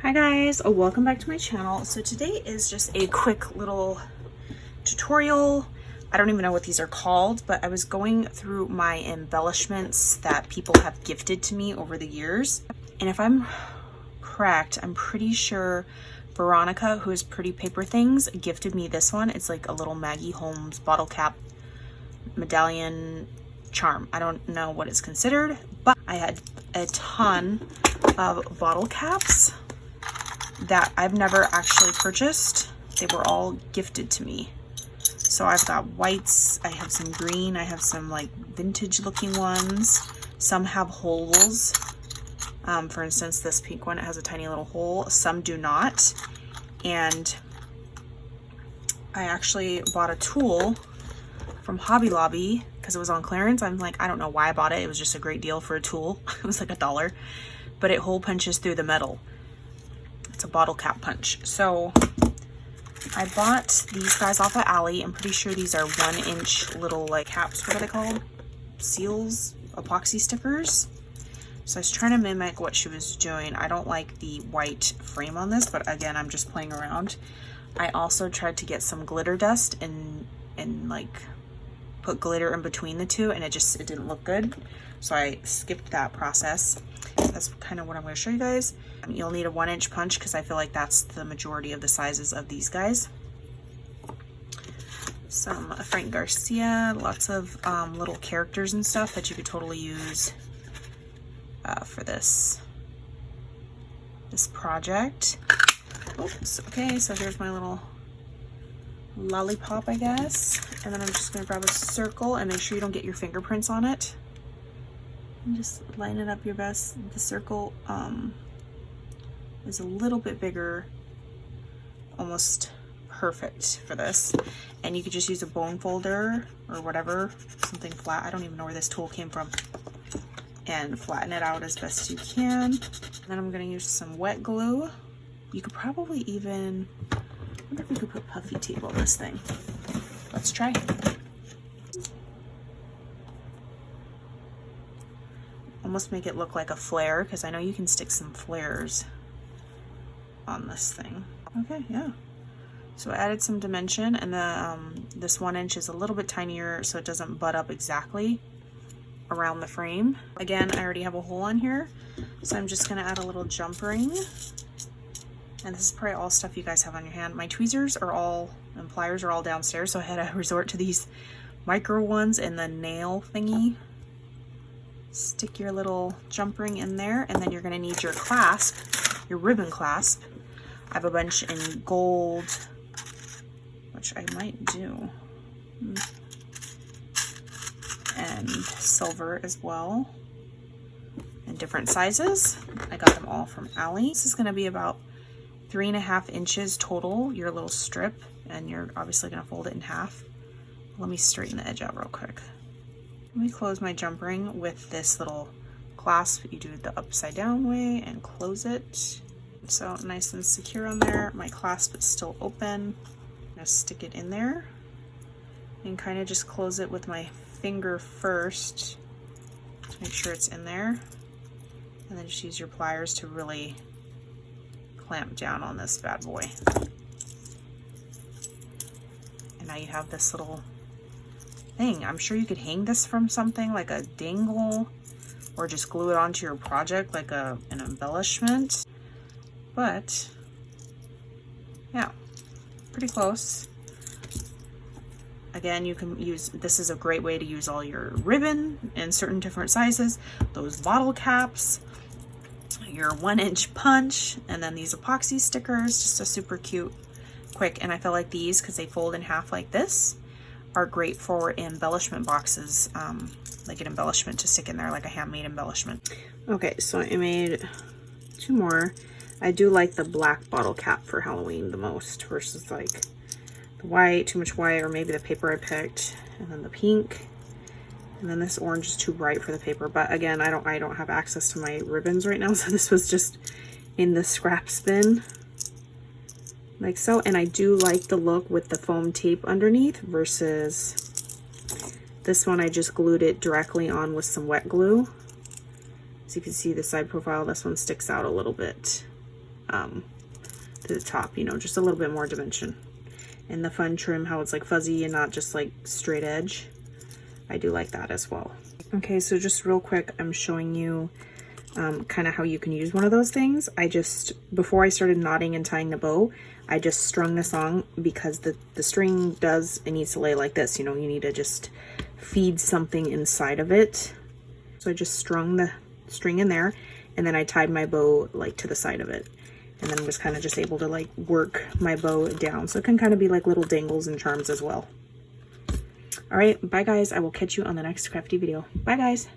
Hi guys, welcome back to my channel. So today is just a quick little tutorial. I don't even know what these are called, but I was going through my embellishments that people have gifted to me over the years. And if I'm correct, I'm pretty sure Veronica, who is Pretty Paper Things, gifted me this one. It's like a little Maggie Holmes bottle cap medallion charm. I don't know what it's considered, but I had a ton of bottle caps that I've never actually purchased. They were all gifted to me. So I've got whites, I have some green, I have some like vintage looking ones. Some have holes. For instance, this pink one, it has a tiny little hole. Some do not. And I actually bought a tool from Hobby Lobby because it was on clearance. I'm like, I don't know why I bought it. It was just a great deal for a tool. It was like $1, but it hole punches through the metal. It's a bottle cap punch. So I bought these guys off of Ally. I'm pretty sure these are 1-inch little like caps. What are they called? Seals, epoxy stickers. So I was trying to mimic what she was doing. I don't like the white frame on this, but again, I'm just playing around. I also tried to get some glitter dust and like put glitter in between the two, and it didn't look good. So I skipped that process. That's kind of what I'm going to show you guys. You'll need a 1-inch punch because I feel like that's the majority of the sizes of these guys. Some Frank Garcia, lots of little characters and stuff that you could totally use for this project. Oops, okay, so here's my little lollipop, I guess. And then I'm just going to grab a circle and make sure you don't get your fingerprints on it. And just line it up your best. The circle is a little bit bigger, almost perfect for this. And you could just use a bone folder or whatever, something flat. I don't even know where this tool came from. And flatten it out as best you can. And then I'm going to use some wet glue. You could probably even, I wonder if we could put puffy tape on this thing. Let's try. Almost make it look like a flare, because I know you can stick some flares on this thing. Okay, yeah. So I added some dimension, and this 1-inch is a little bit tinier so it doesn't butt up exactly around the frame. Again, I already have a hole on here, so I'm just gonna add a little jump ring. And this is probably all stuff you guys have on your hand. My tweezers are all, and pliers are all downstairs, so I had to resort to these micro ones and the nail thingy. Stick your little jump ring in there, and then you're going to need your clasp, your ribbon clasp. I have a bunch in gold, which I might do, and silver as well, in different sizes. I got them all from Ally. This is going to be about 3.5 inches total, your little strip, and you're obviously going to fold it in half. Let me straighten the edge out real quick. Let me close my jump ring with this little clasp. You do it the upside down way and close it. So nice and secure on there. My clasp is still open. I'm gonna stick it in there and kind of just close it with my finger first to make sure it's in there. And then just use your pliers to really clamp down on this bad boy. And now you have this little thing. I'm sure you could hang this from something like a dangle, or just glue it onto your project like an embellishment. But yeah, pretty close. Again, you can use, this is a great way to use all your ribbon in certain different sizes, those bottle caps, your 1-inch punch, and then these epoxy stickers. Just a super cute, quick. And I feel like these, because they fold in half like this, are great for embellishment boxes, like an embellishment to stick in there, like a handmade embellishment. Okay, so I made 2 more. I do like the black bottle cap for Halloween the most versus like the white, too much white, or maybe the paper I picked, and then the pink, and then this orange is too bright for the paper. But again, I don't have access to my ribbons right now, so this was just in the scraps bin. Like so. And I do like the look with the foam tape underneath versus this one. I just glued it directly on with some wet glue. So you can see the side profile, this one sticks out a little bit to the top, you know, just a little bit more dimension. And the fun trim, how it's like fuzzy and not just like straight edge. I do like that as well. Okay, so just real quick, I'm showing you kind of how you can use one of those things. Before I started knotting and tying the bow, I just strung this on because the string it needs to lay like this, you know, you need to just feed something inside of it. So I just strung the string in there, and then I tied my bow like to the side of it. And then was kind of just able to like work my bow down. So it can kind of be like little dangles and charms as well. All right, bye guys. I will catch you on the next crafty video. Bye guys.